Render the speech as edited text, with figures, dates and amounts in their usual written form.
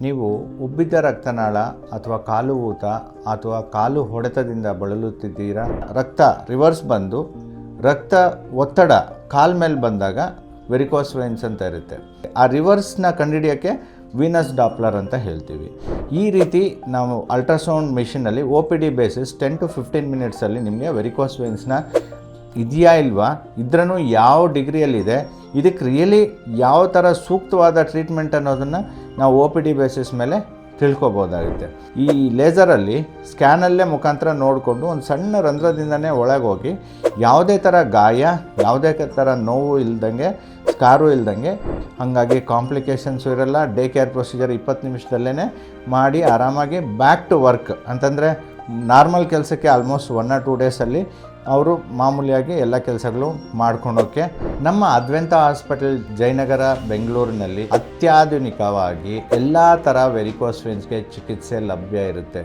ನೀವು ಉಬ್ಬಿದ್ದ ರಕ್ತನಾಳ ಅಥವಾ ಕಾಲು ಊತ ಅಥವಾ ಕಾಲು ಹೊಡೆತದಿಂದ ಬಳಲುತ್ತಿದ್ದೀರಾ, ರಕ್ತ ರಿವರ್ಸ್ ಬಂದು ರಕ್ತ ಒತ್ತಡ ಕಾಲ್ ಮೇಲೆ ಬಂದಾಗ ವೆರಿಕೋಸ್ ವೇನ್ಸ್ ಅಂತ ಇರುತ್ತೆ. ಆ ರಿವರ್ಸ್ನ ಕಂಡುಹಿಡಿಯೋಕ್ಕೆ ವೀನಸ್ ಡಾಪ್ಲರ್ ಅಂತ ಹೇಳ್ತೀವಿ. ಈ ರೀತಿ ನಾವು ಅಲ್ಟ್ರಾಸೌಂಡ್ ಮೆಷಿನಲ್ಲಿ OPD ಬೇಸಿಸ್ 10 to 15 ಮಿನಿಟ್ಸಲ್ಲಿ ನಿಮಗೆ ವೆರಿಕೋಸ್ ವೇನ್ಸ್ನ ಇದೆಯಾ ಇಲ್ವಾ, ಇದ್ರೂ ಯಾವ ಡಿಗ್ರಿಯಲ್ಲಿದೆ, ಇದಕ್ಕೆ ರಿಯಲಿ ಯಾವ ಥರ ಸೂಕ್ತವಾದ ಟ್ರೀಟ್ಮೆಂಟ್ ಅನ್ನೋದನ್ನು ನಾವು OPD ಬೇಸಿಸ್ ಮೇಲೆ ತಿಳ್ಕೊಬೋದಾಗುತ್ತೆ. ಈ ಲೇಸರಲ್ಲಿ ಸ್ಕ್ಯಾನಲ್ಲೇ ಮುಖಾಂತರ ನೋಡಿಕೊಂಡು ಒಂದು ಸಣ್ಣ ರಂಧ್ರದಿಂದನೇ ಒಳಗೆ ಹೋಗಿ ಯಾವುದೇ ಥರ ಗಾಯ, ಯಾವುದೇ ಥರ ನೋವು ಇಲ್ದಂಗೆ, ಸ್ಕಾರು ಇಲ್ದಂಗೆ, ಹಾಗಾಗಿ ಕಾಂಪ್ಲಿಕೇಶನ್ಸು ಇರಲ್ಲ. ಡೇ ಕೇರ್ ಪ್ರೊಸೀಜರ್ 20 ನಿಮಿಷದಲ್ಲೇ ಮಾಡಿ ಆರಾಮಾಗಿ ಬ್ಯಾಕ್ ಟು ವರ್ಕ್ ಅಂತಂದರೆ ನಾರ್ಮಲ್ ಕೆಲಸಕ್ಕೆ ಆಲ್ಮೋಸ್ಟ್ 1 or 2 ಡೇಸಲ್ಲಿ ಅವರು ಮಾಮೂಲಿಯಾಗಿ ಎಲ್ಲ ಕೆಲಸಗಳು ಮಾಡ್ಕೊಂಡೋಕ್ಕೆ ನಮ್ಮ ಅದ್ವೈತ ಹಾಸ್ಪಿಟಲ್ ಜಯನಗರ ಬೆಂಗಳೂರಿನಲ್ಲಿ ಅತ್ಯಾಧುನಿಕವಾಗಿ ಎಲ್ಲ ಥರ ವೆರಿಕೋಸ್ ವೇನ್ಸ್ಗೆ ಚಿಕಿತ್ಸೆ ಲಭ್ಯ ಇರುತ್ತೆ.